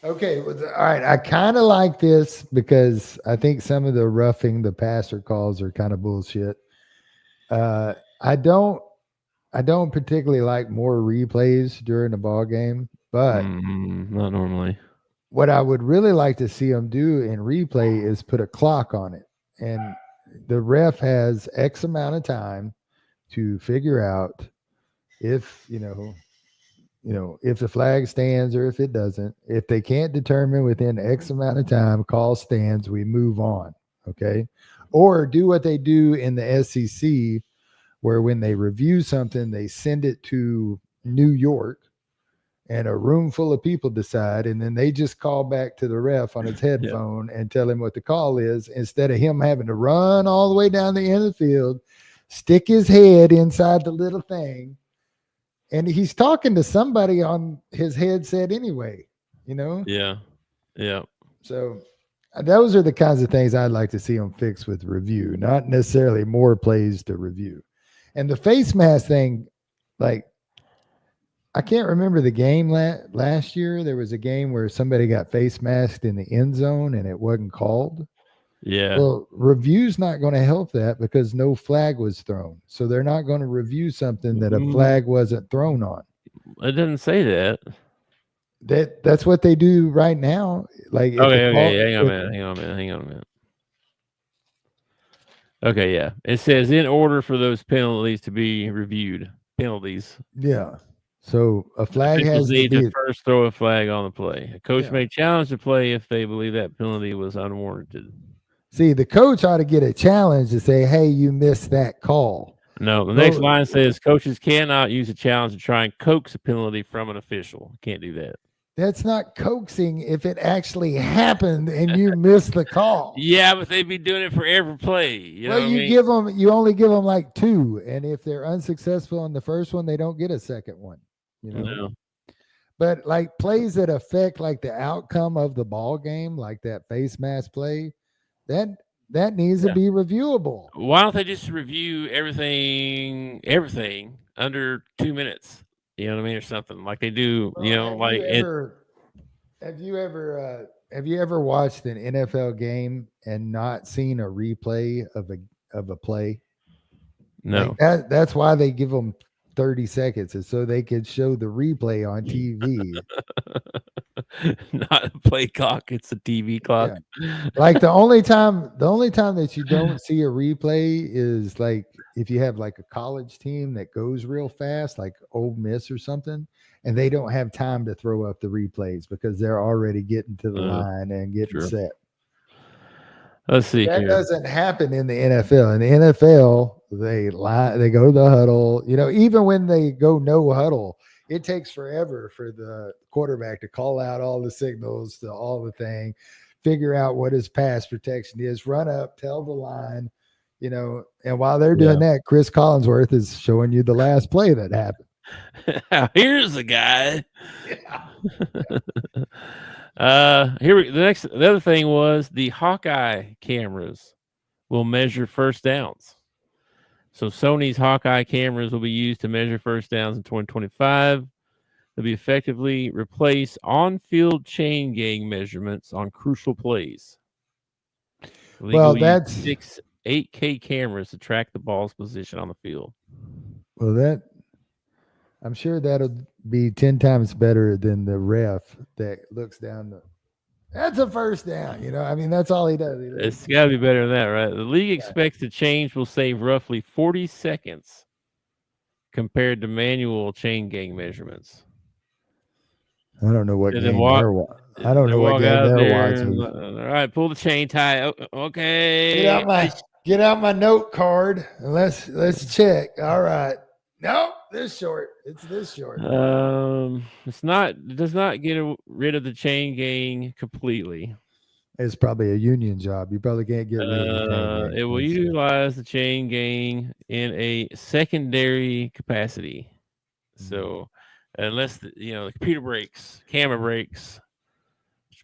Okay, all right. I kind of like this because I think some of the roughing the passer calls are kind of bullshit. I don't particularly like more replays during a ball game, but not normally. What I would really like to see them do in replay is put a clock on it, and the ref has X amount of time to figure out if if the flag stands or if it doesn't. If they can't determine within X amount of time, call stands, we move on. Okay. Or do what they do in the SEC, where when they review something, they send it to New York and a room full of people decide, and then they just call back to the ref on his headphone and tell him what the call is, instead of him having to run all the way down the end of the field, stick his head inside the little thing. And he's talking to somebody on his headset anyway, Yeah. So those are the kinds of things I'd like to see them fix with review, not necessarily more plays to review. And the face mask thing, like, I can't remember the game last year. There was a game where somebody got face masked in the end zone and it wasn't called. Yeah. Well, review's not going to help that because no flag was thrown. So they're not going to review something that a flag wasn't thrown on. It doesn't say that. That's what they do right now. Like, okay. Hang on a minute. Okay, yeah. It says in order for those penalties to be reviewed. Penalties. Yeah. So a flag has to first throw a flag on the play. A coach may challenge the play if they believe that penalty was unwarranted. See, the coach ought to get a challenge to say, hey, you missed that call. No, the next line says coaches cannot use a challenge to try and coax a penalty from an official. Can't do that. That's not coaxing if it actually happened and you missed the call. Yeah, but they'd be doing it for every play. You only give them like 2. And if they're unsuccessful on the first one, they don't get a second one. No. But like plays that affect like the outcome of the ball game, like that face mask play, that needs to be reviewable. Why don't they just review everything under 2 minutes? You know what I mean, or something like they do. Well, have you ever have you ever watched an NFL game and not seen a replay of a play? No. Like that's why they give them 30 seconds, is so they could show the replay on TV. Not a play clock, it's a TV clock. Yeah. Like the only time that you don't see a replay is like if you have like a college team that goes real fast, like Ole Miss or something, and they don't have time to throw up the replays because they're already getting to the line and getting set. Let's see. That doesn't happen in the NFL. In the NFL, they go to the huddle. You know, even when they go no huddle, it takes forever for the quarterback to call out all the signals, to all the thing, figure out what his pass protection is, run up, tell the line, you know. And while they're doing that, Chris Collinsworth is showing you the last play that happened. Here's the guy. The other thing was the Hawkeye cameras will measure first downs. So Sony's Hawkeye cameras will be used to measure first downs in 2025. They'll be effectively replace on-field chain gang measurements on crucial plays. Well, that's 6 8K cameras to track the ball's position on the field. Well, I'm sure that'll be 10 times better than the ref that looks down that's a first down. You know, I mean, that's all he does. It's got to be better than that, right? The league expects the change will save roughly 40 seconds compared to manual chain gang measurements. I don't know what game they're watching. I don't know what game they're watching. All right, pull the chain tie. Oh, okay. Get out my note card and let's check. All right. No, this short. It's this short. It does not get rid of the chain gang completely. It's probably a union job. You probably can't get rid of the chain gang. It will utilize the chain gang in a secondary capacity. So unless the computer breaks, camera breaks,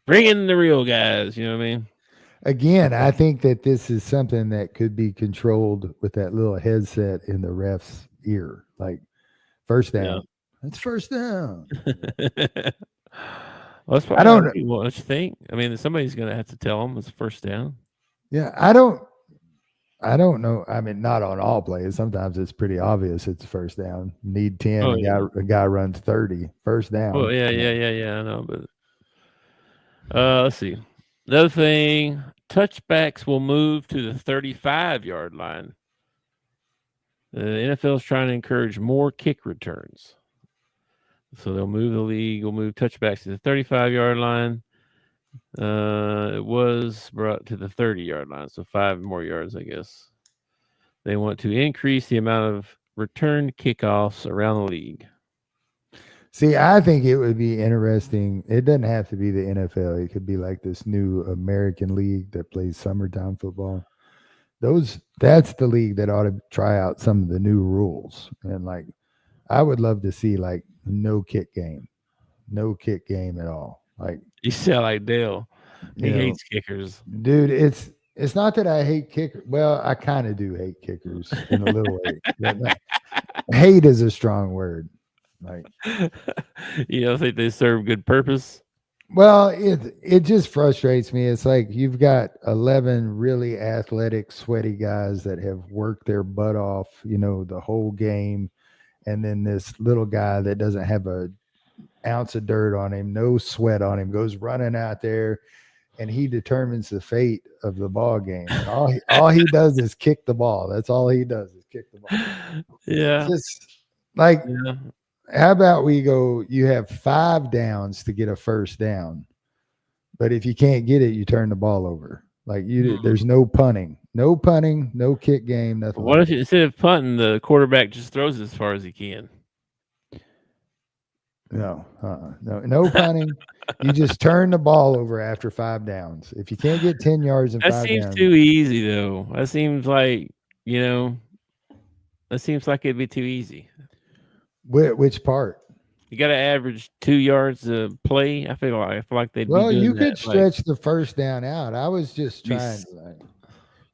bring in the real guys. You know what I mean? Again, I think that this is something that could be controlled with that little headset in the ref's ear, like first down. Yeah. That's first down. Well, I don't know what you think. I mean, somebody's going to have to tell them it's first down. Yeah, I don't know. I mean, not on all plays. Sometimes it's pretty obvious it's first down. Need 10. A guy runs 30. First down. Oh yeah. I know, but let's see. Another thing, touchbacks will move to the 35-yard line. The NFL is trying to encourage more kick returns. So the league will move touchbacks to the 35-yard line. It was brought to the 30-yard line, so 5 more yards, I guess. They want to increase the amount of return kickoffs around the league. See, I think it would be interesting. It doesn't have to be the NFL. It could be like this new American league that plays summertime football. That's the league that ought to try out some of the new rules. And like, I would love to see like no kick game at all. Like, you sound like Dale. He hates kickers, dude. It's not that I hate kickers. Well, I kind of do hate kickers in a little way. Hate is a strong word. Like, you don't think they serve good purpose? Well, it just frustrates me. It's like you've got 11 really athletic, sweaty guys that have worked their butt off, the whole game. And then this little guy that doesn't have an ounce of dirt on him, no sweat on him, goes running out there, and he determines the fate of the ball game. And all he does is kick the ball. That's all he does is kick the ball. Yeah. It's just like, how about we go, you have 5 downs to get a first down, but if you can't get it, you turn the ball over. Like there's no punting, no kick game, nothing. What if instead of punting, the quarterback just throws it as far as he can? No punting. You just turn the ball over after 5 downs. If you can't get 10 yards and 5 downs. That seems too easy, though. That seems like, it'd be too easy. Which part? You got to average 2 yards a play. I feel like they'd. Well, you could stretch the first down out. I was just trying.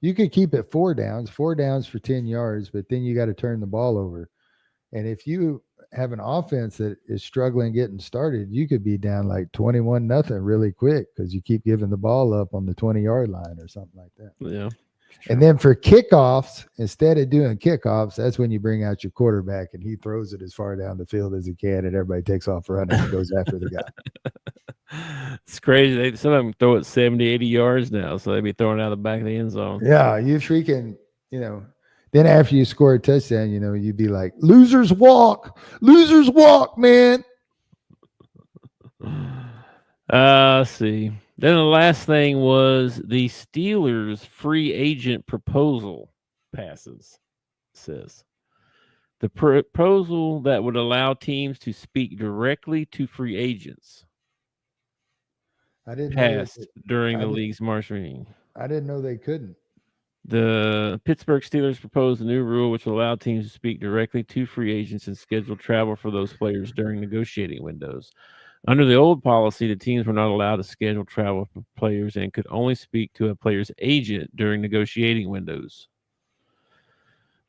You could keep it 4 downs for 10 yards, but then you got to turn the ball over. And if you have an offense that is struggling getting started, you could be down like 21-0 really quick because you keep giving the ball up on the 20-yard line or something like that. Yeah. And then for kickoffs, instead of doing kickoffs, that's when you bring out your quarterback and he throws it as far down the field as he can, and everybody takes off running and goes after the guy. It's crazy. Some of them throw it 70, 80 yards now, so they be throwing it out the back of the end zone. Yeah, you freaking, then after you score a touchdown, you'd be like, losers walk, man. Let's see. Then the last thing was the Steelers free agent proposal passes. Says the proposal that would allow teams to speak directly to free agents. I didn't passed during the league's March meeting. I didn't know they couldn't. The Pittsburgh Steelers proposed a new rule which will allow teams to speak directly to free agents and schedule travel for those players during negotiating windows. Under the old policy, the teams were not allowed to schedule travel for players and could only speak to a player's agent during negotiating windows.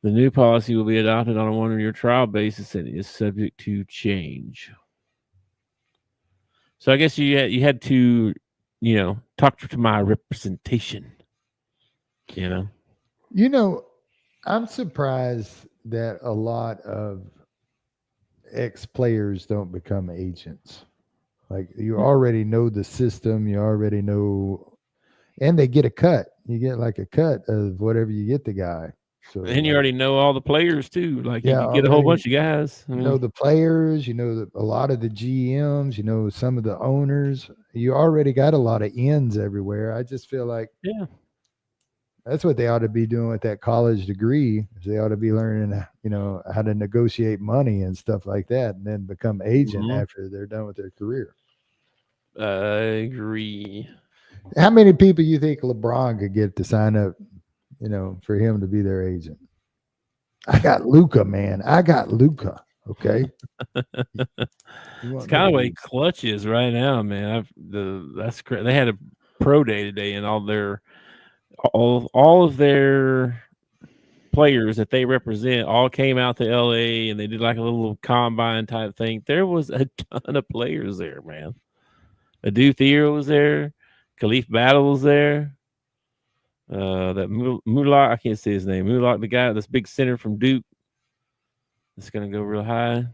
The new policy will be adopted on a one-year trial basis and is subject to change. So I guess you had to, talk to my representation. I'm surprised that a lot of ex-players don't become agents. Like, you already know the system, you already know, and they get a cut. You get like a cut of whatever you get the guy. So, and you already know all the players too. Like, you Yeah, can get a whole bunch of guys. you know the players, a lot of the GMs, some of the owners. You already got a lot of ends everywhere. I just feel like that's what they ought to be doing with that college degree. They ought to be learning, how to negotiate money and stuff like that, and then become agent after they're done with their career. I agree. How many people you think LeBron could get to sign up, for him to be their agent? I got Luka, man. Okay. It's kind of the way Clutch is right now, man. That's great. They had a pro day today, and all of their players that they represent all came out to LA, and they did like a little combine type thing. There was a ton of players there, man. Adu Theo was there. Khalif Battle was there. That Mulak, I can't say his name. Mulak, the guy, this big center from Duke. It's gonna go real high.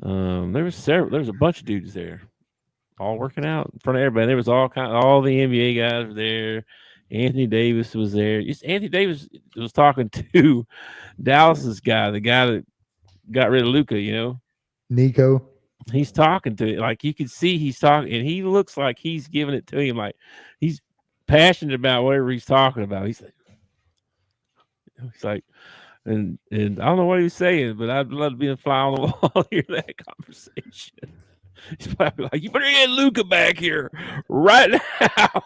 There was a bunch of dudes there, all working out in front of everybody. There was all the NBA guys were there. Anthony Davis was there. Anthony Davis was talking to Dallas's guy, the guy that got rid of Luka, Nico. He's talking to it. Like, you can see he's talking, and he looks like he's giving it to him. Like, he's passionate about whatever he's talking about. He's like, and I don't know what he was saying, but I'd love to be a fly on the wall to hear that conversation. He's probably like, you better get Luka back here right now.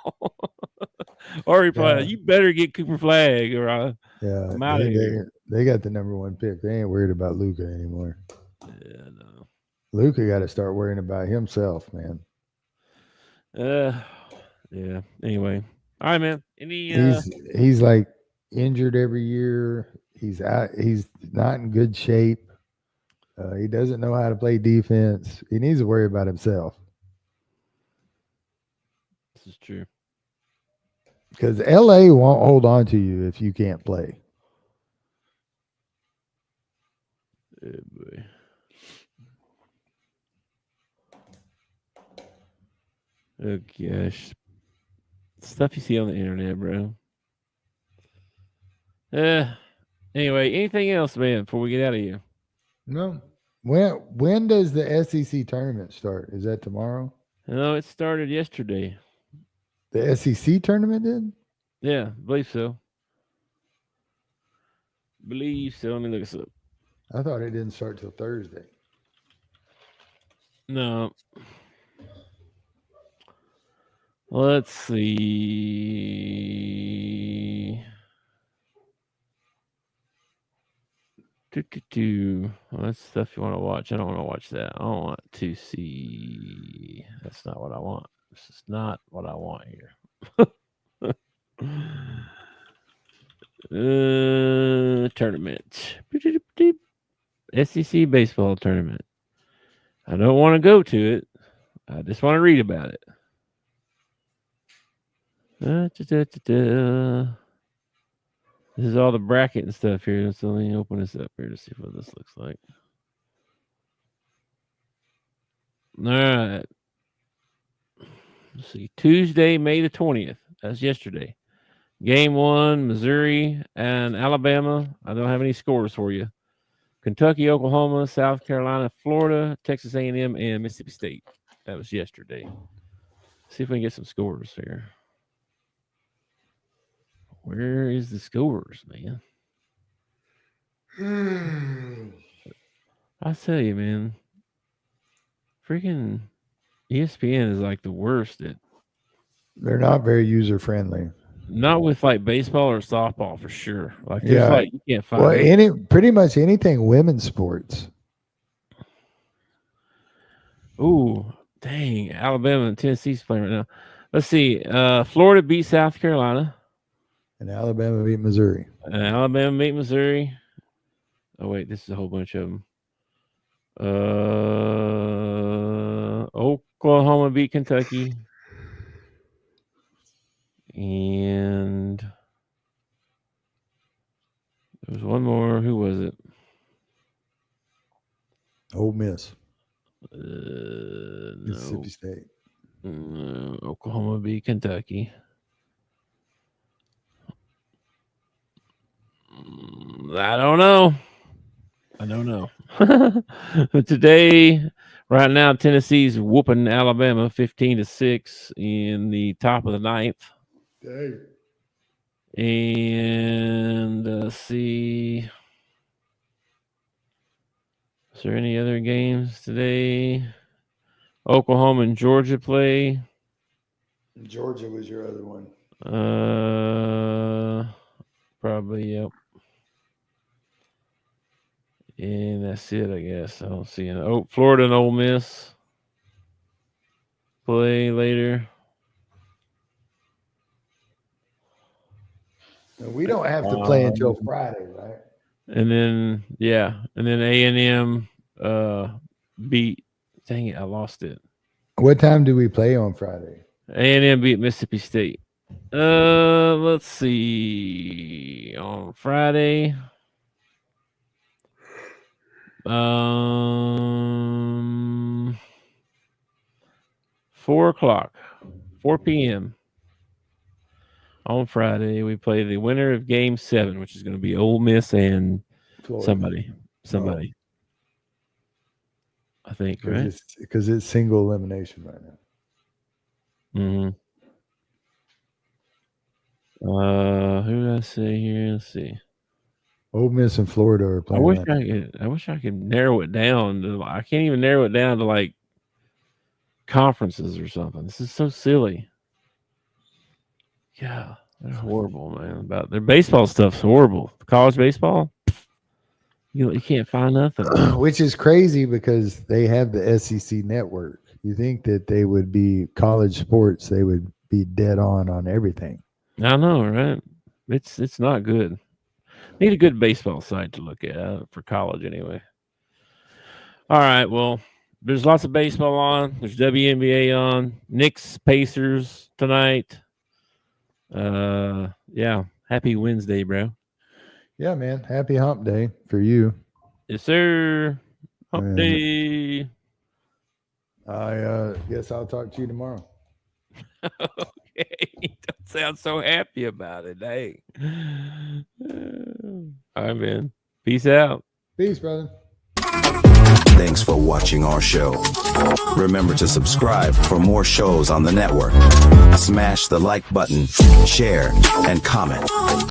Or he probably, you better get Cooper Flag, or I'm out of here. They got the number one pick. They ain't worried about Luka anymore. Yeah, no. Luka got to start worrying about himself, man. Yeah. Anyway, all right, man. He's like injured every year. He's out. He's not in good shape. He doesn't know how to play defense. He needs to worry about himself. This is true. Because LA won't hold on to you if you can't play. Oh, boy. Oh, gosh. Stuff you see on the internet, bro. Anyway, anything else, man, before we get out of here? No. When does the SEC tournament start? Is that tomorrow? No, it started yesterday. The SEC tournament did? Yeah, I believe so. Let me look this up. I thought it didn't start till Thursday. No. Let's see. Well, that's stuff you want to watch. I don't want to watch that. I don't want to see. That's not what I want. This is not what I want here. Tournament. SEC baseball tournament. I don't want to go to it. I just want to read about it. This is all the bracket and stuff here. So let me open this up here to see what this looks like. All right. Let's see. Tuesday, May the 20th. That's yesterday. Game 1, Missouri and Alabama. I don't have any scores for you. Kentucky, Oklahoma, South Carolina, Florida, Texas A&M, and Mississippi State. That was yesterday. See if we can get some scores here. Where is the scores, man? I tell you, man. Freaking ESPN is like the worst at. They're not very user friendly. Not with like baseball or softball for sure. Like there's like you can't find pretty much anything women's sports. Ooh, dang! Alabama and Tennessee's playing right now. Let's see. Florida beat South Carolina, and Alabama beat Missouri. And Alabama beat Missouri. Oh wait, this is a whole bunch of them. Oklahoma beat Kentucky. And there was one more. Who was it? Ole Miss. Mississippi State. Oklahoma beat Kentucky. I don't know. But today, right now, Tennessee's whooping Alabama 15-6 in the top of the ninth. Dang. And let's see. Is there any other games today? Oklahoma and Georgia play. Georgia was your other one. Probably, yep. And that's it, I guess. I don't see any. Oh, Florida and Ole Miss play later. We don't have to play until Friday, right? And then, and then A&M beat. Dang it, I lost it. What time do we play on Friday? A&M beat Mississippi State. Let's see. On Friday, 4 p.m. On Friday, we play the winner of Game 7, which is going to be Ole Miss and Florida. Somebody. I think, right? Because it's single elimination right now. Who did I say here? Let's see. Ole Miss and Florida are playing. I wish I could narrow it down. I can't even narrow it down to like conferences or something. This is so silly. Yeah, they're horrible, man. About their baseball stuff's horrible. College baseball, you can't find nothing. Which is crazy because they have the SEC network. You think that they would be college sports, they would be dead on everything. I know, right? It's not good. Need a good baseball site to look at for college anyway. All right, well, there's lots of baseball on. There's WNBA on. Knicks, Pacers tonight. Happy Wednesday, bro. Yeah, man. Happy hump day for you. Yes, sir. Hump day. I guess I'll talk to you tomorrow. Okay. Don't sound so happy about it. Hey. All right, man. Peace out. Peace, brother. Thanks for watching our show. Remember to subscribe for more shows on the network. Smash the like button, share, and comment.